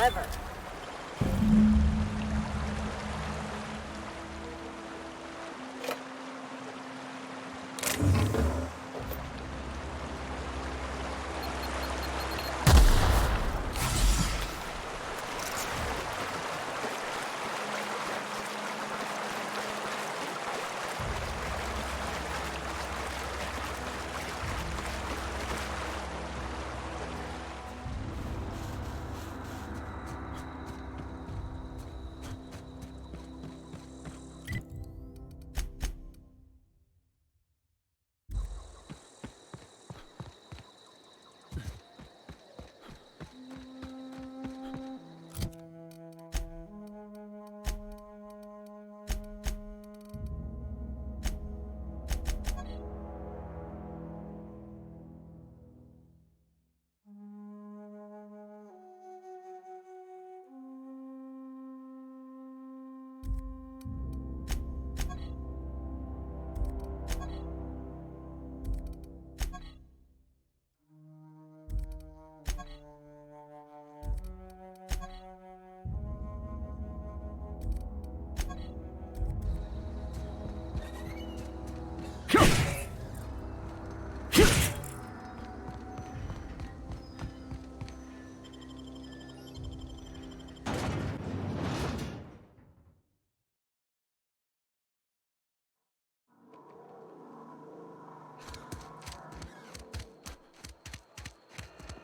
Clever.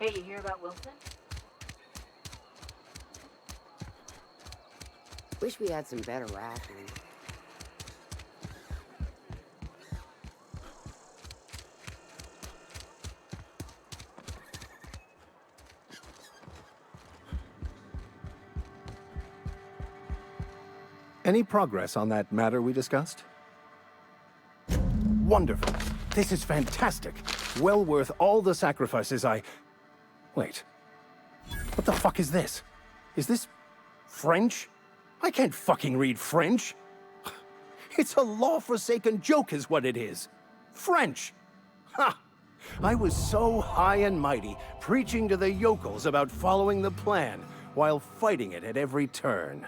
Hey, you hear about Wilson? Wish we had some better rations. Any progress on that matter we discussed? Wonderful. This is fantastic. Well worth all the sacrifices I... Wait. What the fuck is this? Is this French? I can't fucking read French. It's a law-forsaken joke is what it is. French. Ha! I was so high and mighty, preaching to the yokels about following the plan, while fighting it at every turn.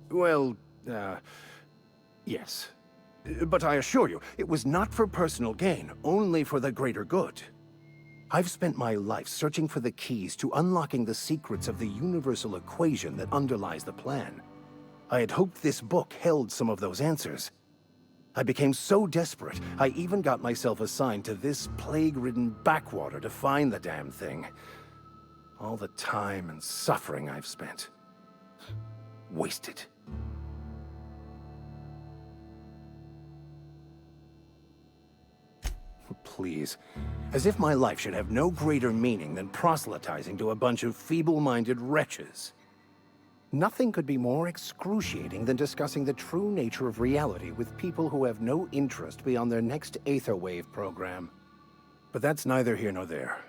Well, yes. But I assure you, it was not for personal gain, only for the greater good. I've spent my life searching for the keys to unlocking the secrets of the universal equation that underlies the plan. I had hoped this book held some of those answers. I became so desperate, I even got myself assigned to this plague-ridden backwater to find the damn thing. All the time and suffering I've spent. Wasted. Please. As if my life should have no greater meaning than proselytizing to a bunch of feeble-minded wretches. Nothing could be more excruciating than discussing the true nature of reality with people who have no interest beyond their next Aetherwave program. But that's neither here nor there.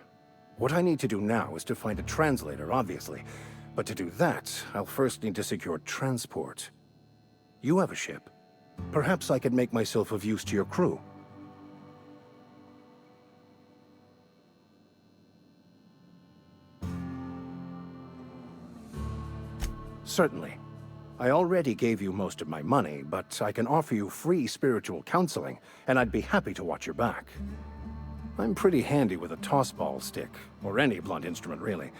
What I need to do now is to find a translator, obviously. But to do that, I'll first need to secure transport. You have a ship. Perhaps I could make myself of use to your crew. Certainly. I already gave you most of my money, but I can offer you free spiritual counseling, and I'd be happy to watch your back. I'm pretty handy with a tossball stick, or any blunt instrument really.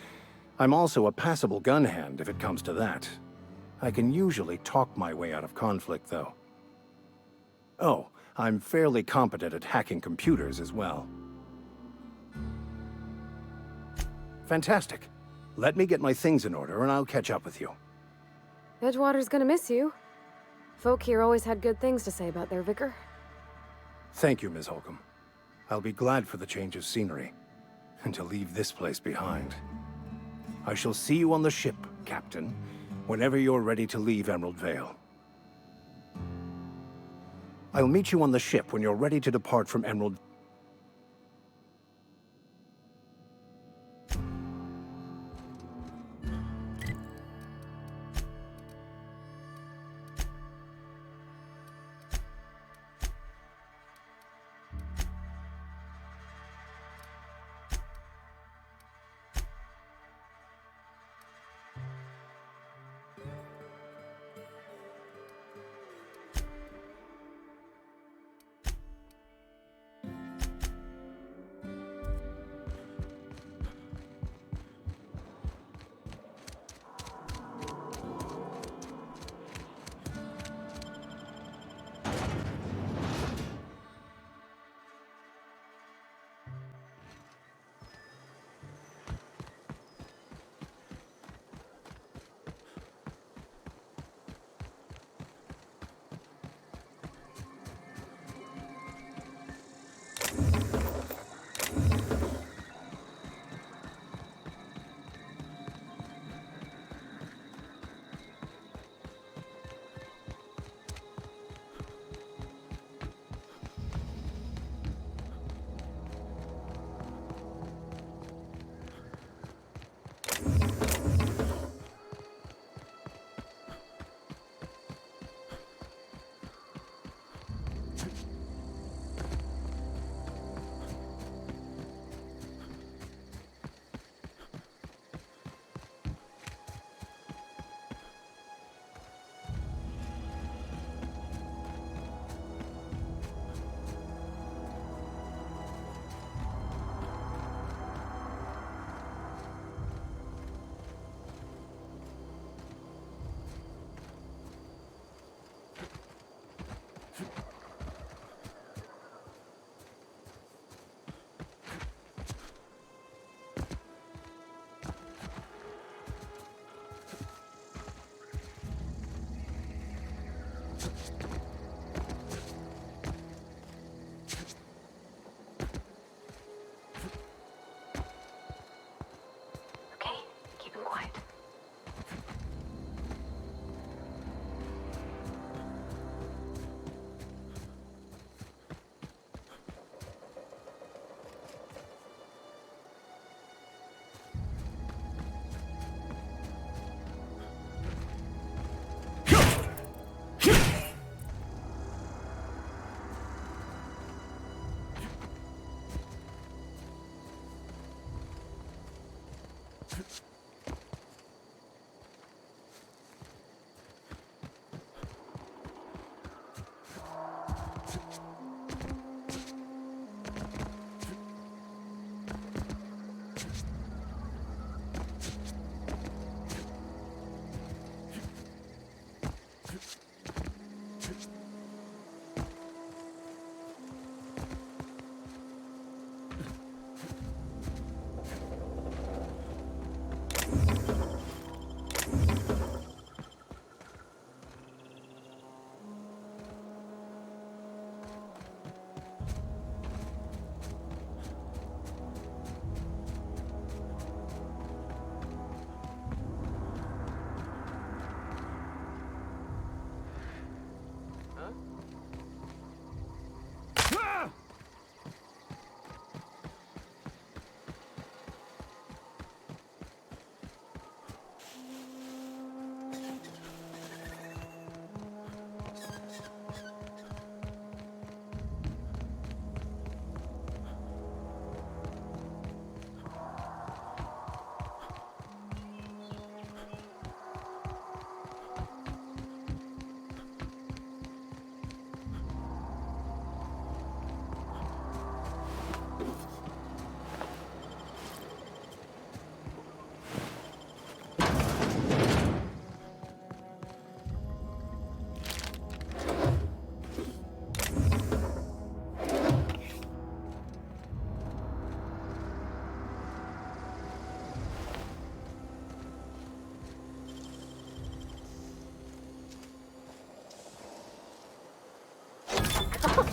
I'm also a passable gun hand if it comes to that. I can usually talk my way out of conflict, though. Oh, I'm fairly competent at hacking computers as well. Fantastic. Let me get my things in order and I'll catch up with you. Edgewater's gonna miss you. Folk here always had good things to say about their vicar. Thank you, Ms. Holcomb. I'll be glad for the change of scenery, and to leave this place behind. I shall see you on the ship, Captain, whenever you're ready to leave Emerald Vale. I'll meet you on the ship when you're ready to depart from Emerald.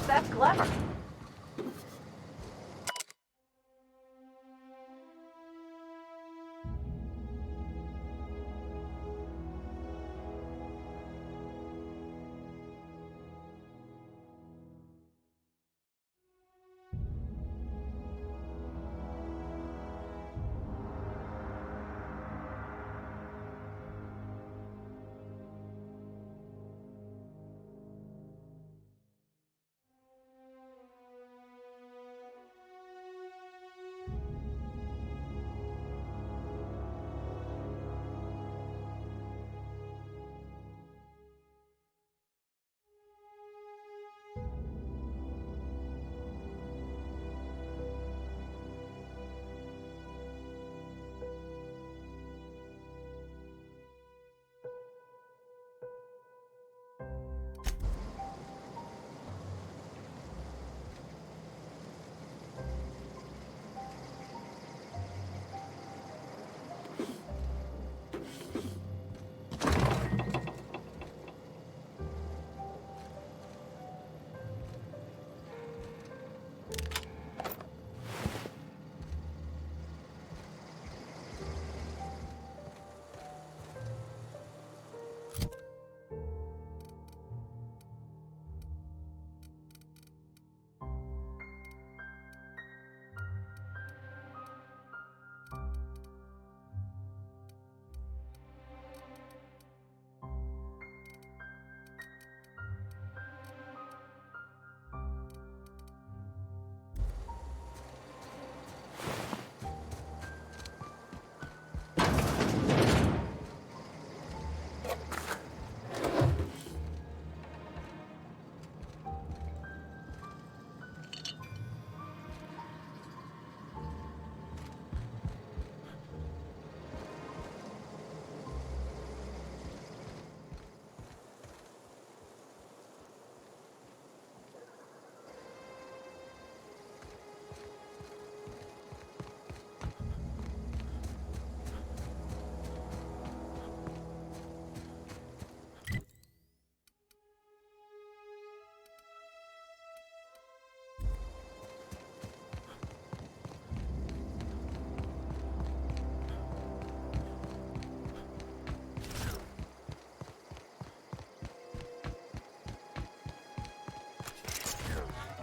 That's clever.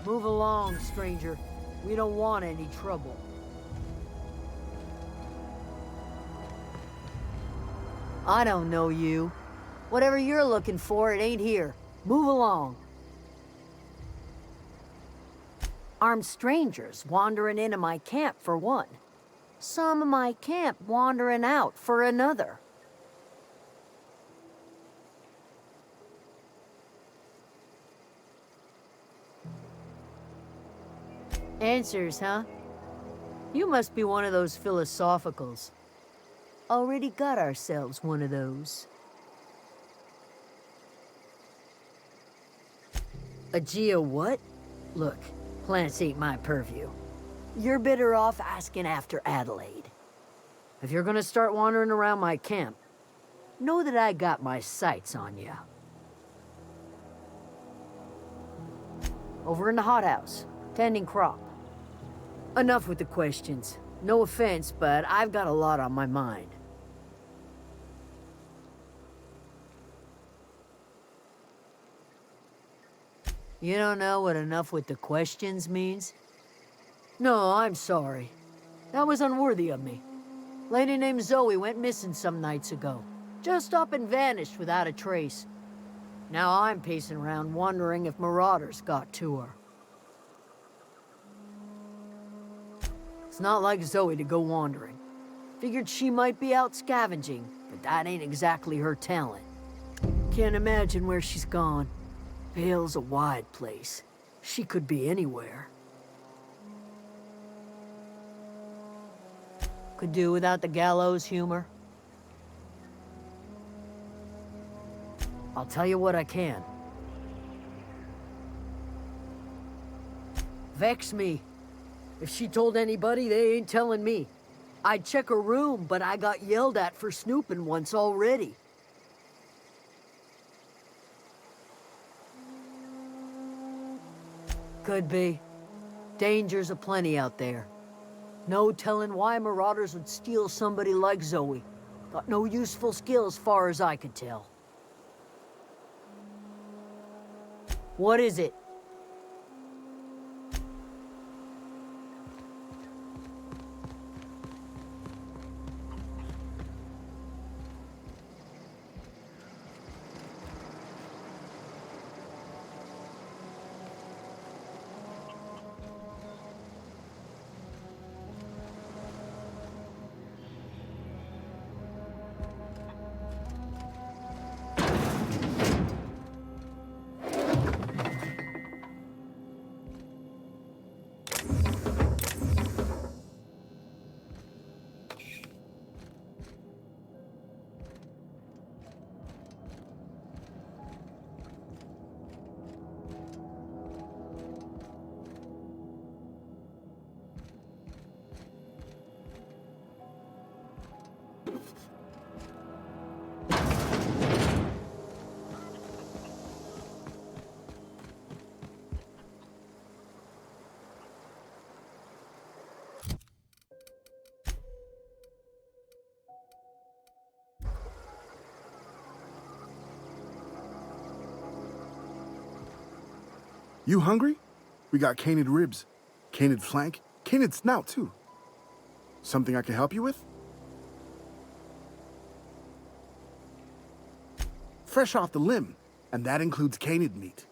Move along, stranger. We don't want any trouble. I don't know you. Whatever you're looking for, it ain't here. Move along. Armed strangers wandering into my camp, for one. Some of my camp wandering out for another. Answers, huh? You must be one of those philosophicals. Already got ourselves one of those. A geo what? Look, plants ain't my purview. You're better off asking after Adelaide. If you're gonna start wandering around my camp, know that I got my sights on you. Over in the hothouse, tending crop. Enough with the questions. No offense, but I've got a lot on my mind. You don't know what enough with the questions means? No, I'm sorry. That was unworthy of me. Lady named Zoe went missing some nights ago. Just up and vanished without a trace. Now I'm pacing around wondering if marauders got to her. It's not like Zoe to go wandering. Figured she might be out scavenging, but that ain't exactly her talent. Can't imagine where she's gone. Vale's a wide place. She could be anywhere. Could do without the gallows humor. I'll tell you what I can. Vex me. If she told anybody, they ain't telling me. I'd check her room, but I got yelled at for snooping once already. Could be. Dangers aplenty out there. No telling why marauders would steal somebody like Zoe. Got no useful skills far as I could tell. What is it? You hungry? We got canid ribs, canid flank, canid snout too. Something I can help you with? Fresh off the limb, and that includes canid meat.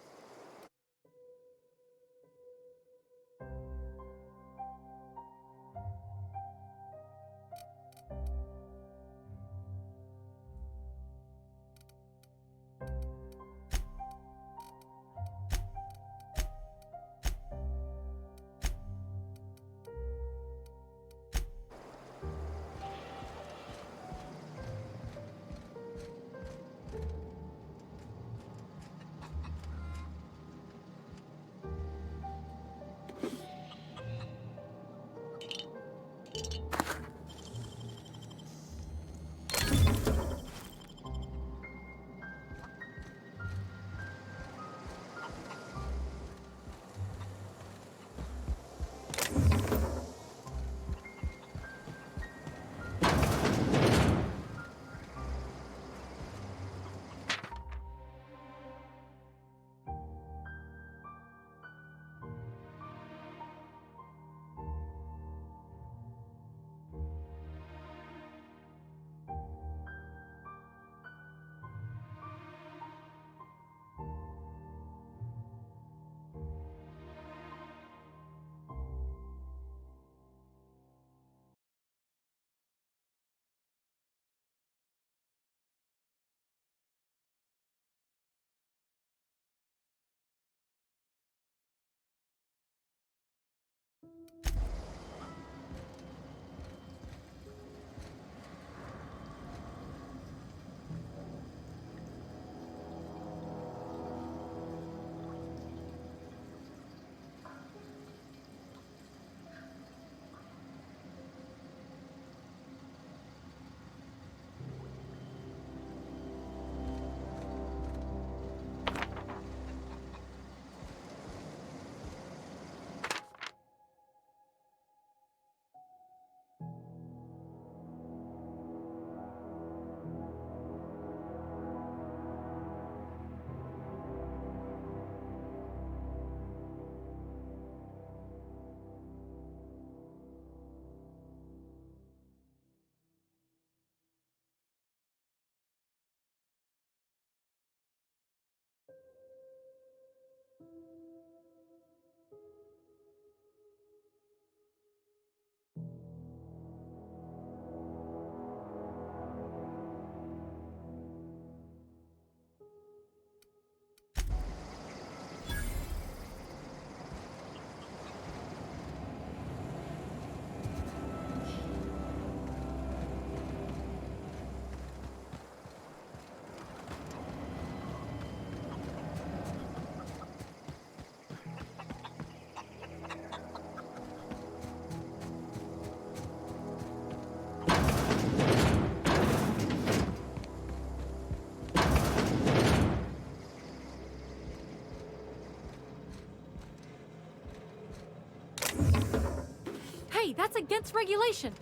That's against regulation.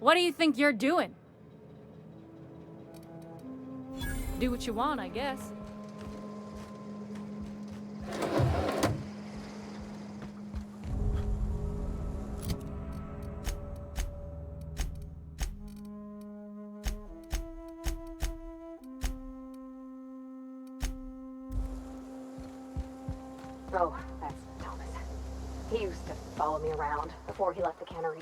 What do you think you're doing? Do what you want, I guess. Oh, that's Thomas. He used to follow me around before he left the cannery.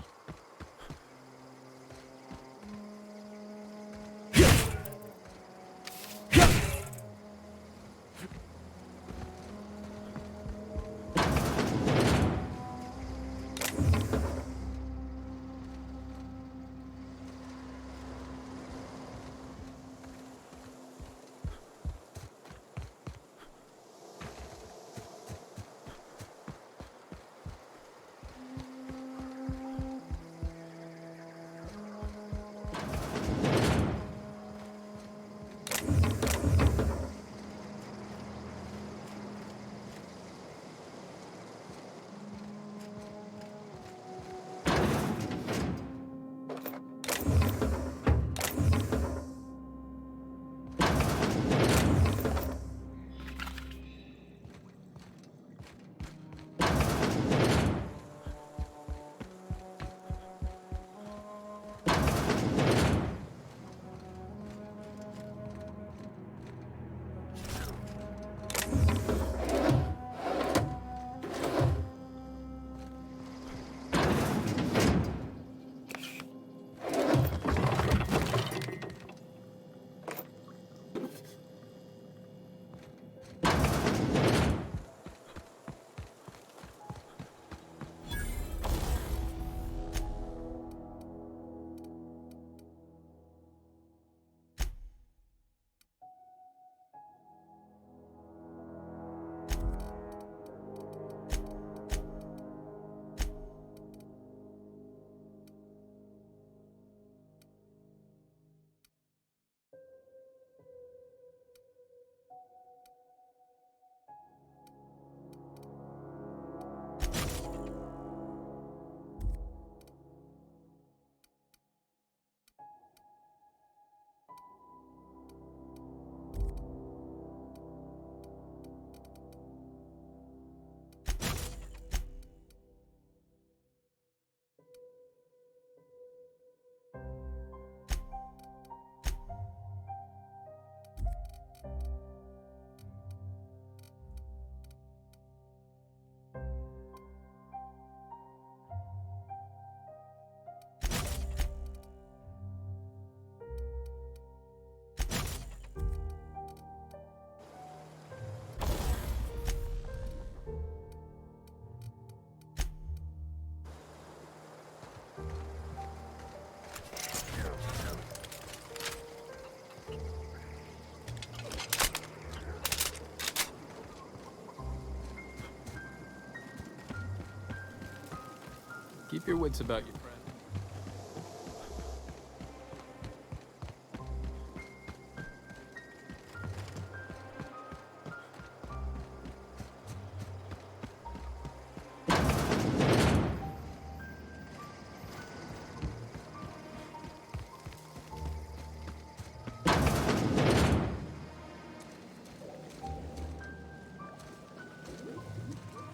Keep your wits about you, friend.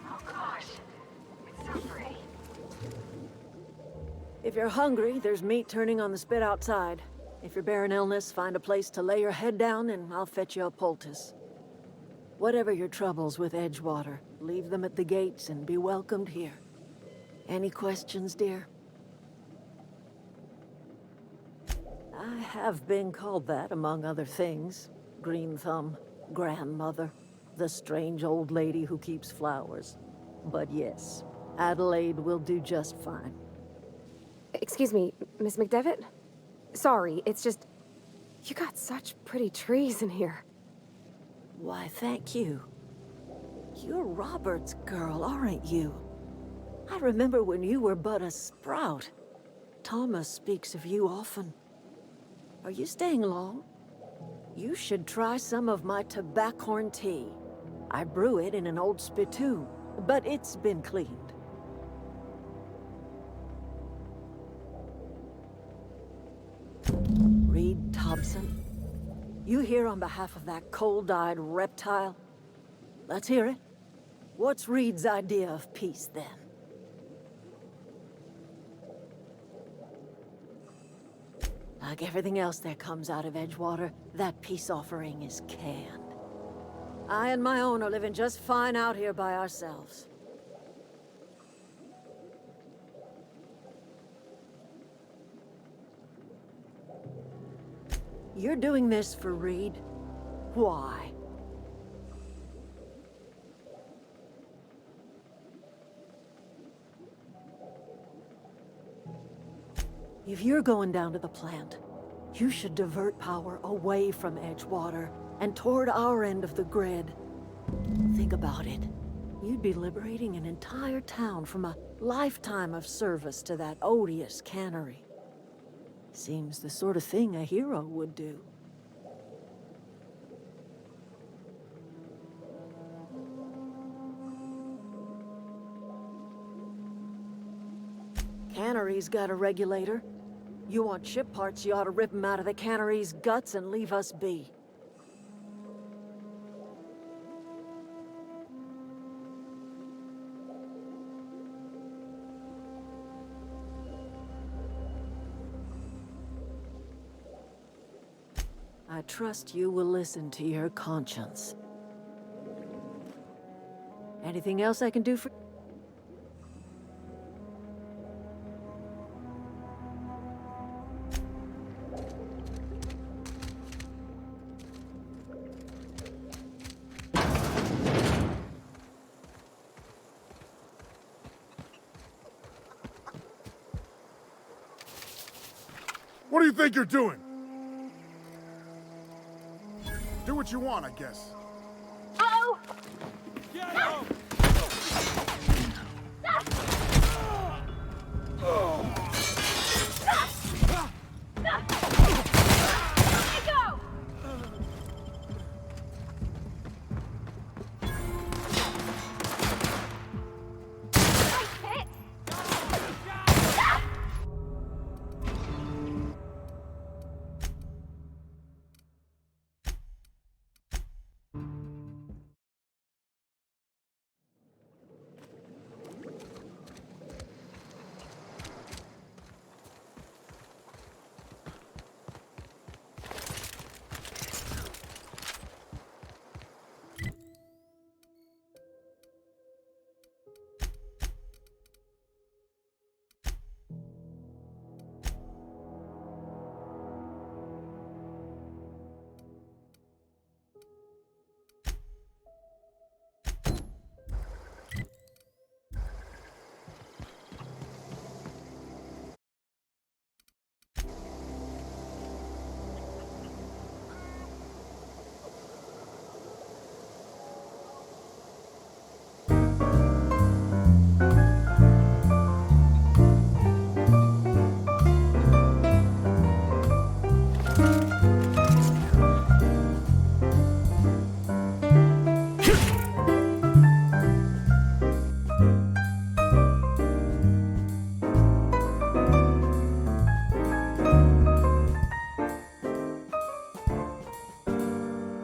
Oh gosh, it's so pretty. If you're hungry, there's meat turning on the spit outside. If you're bearing illness, find a place to lay your head down and I'll fetch you a poultice. Whatever your troubles with Edgewater, leave them at the gates and be welcomed here. Any questions, dear? I have been called that, among other things. Green Thumb, grandmother, the strange old lady who keeps flowers. But yes, Adelaide will do just fine. Excuse me, Miss McDevitt? Sorry, it's just... You got such pretty trees in here. Why, thank you. You're Robert's girl, aren't you? I remember when you were but a sprout. Thomas speaks of you often. Are you staying long? You should try some of my tobaccorn tea. I brew it in an old spittoon, but it's been cleaned. Hobson? You here on behalf of that cold-eyed reptile? Let's hear it. What's Reed's idea of peace, then? Like everything else that comes out of Edgewater, that peace offering is canned. I and my own are living just fine out here by ourselves. You're doing this for Reed? Why? If you're going down to the plant, you should divert power away from Edgewater and toward our end of the grid. Think about it. You'd be liberating an entire town from a lifetime of service to that odious cannery. Seems the sort of thing a hero would do. Cannery's got a regulator. You want ship parts, you ought to rip them out of the cannery's guts and leave us be. I trust you will listen to your conscience. Anything else I can do for... What do you think you're doing? Do what you want, I guess.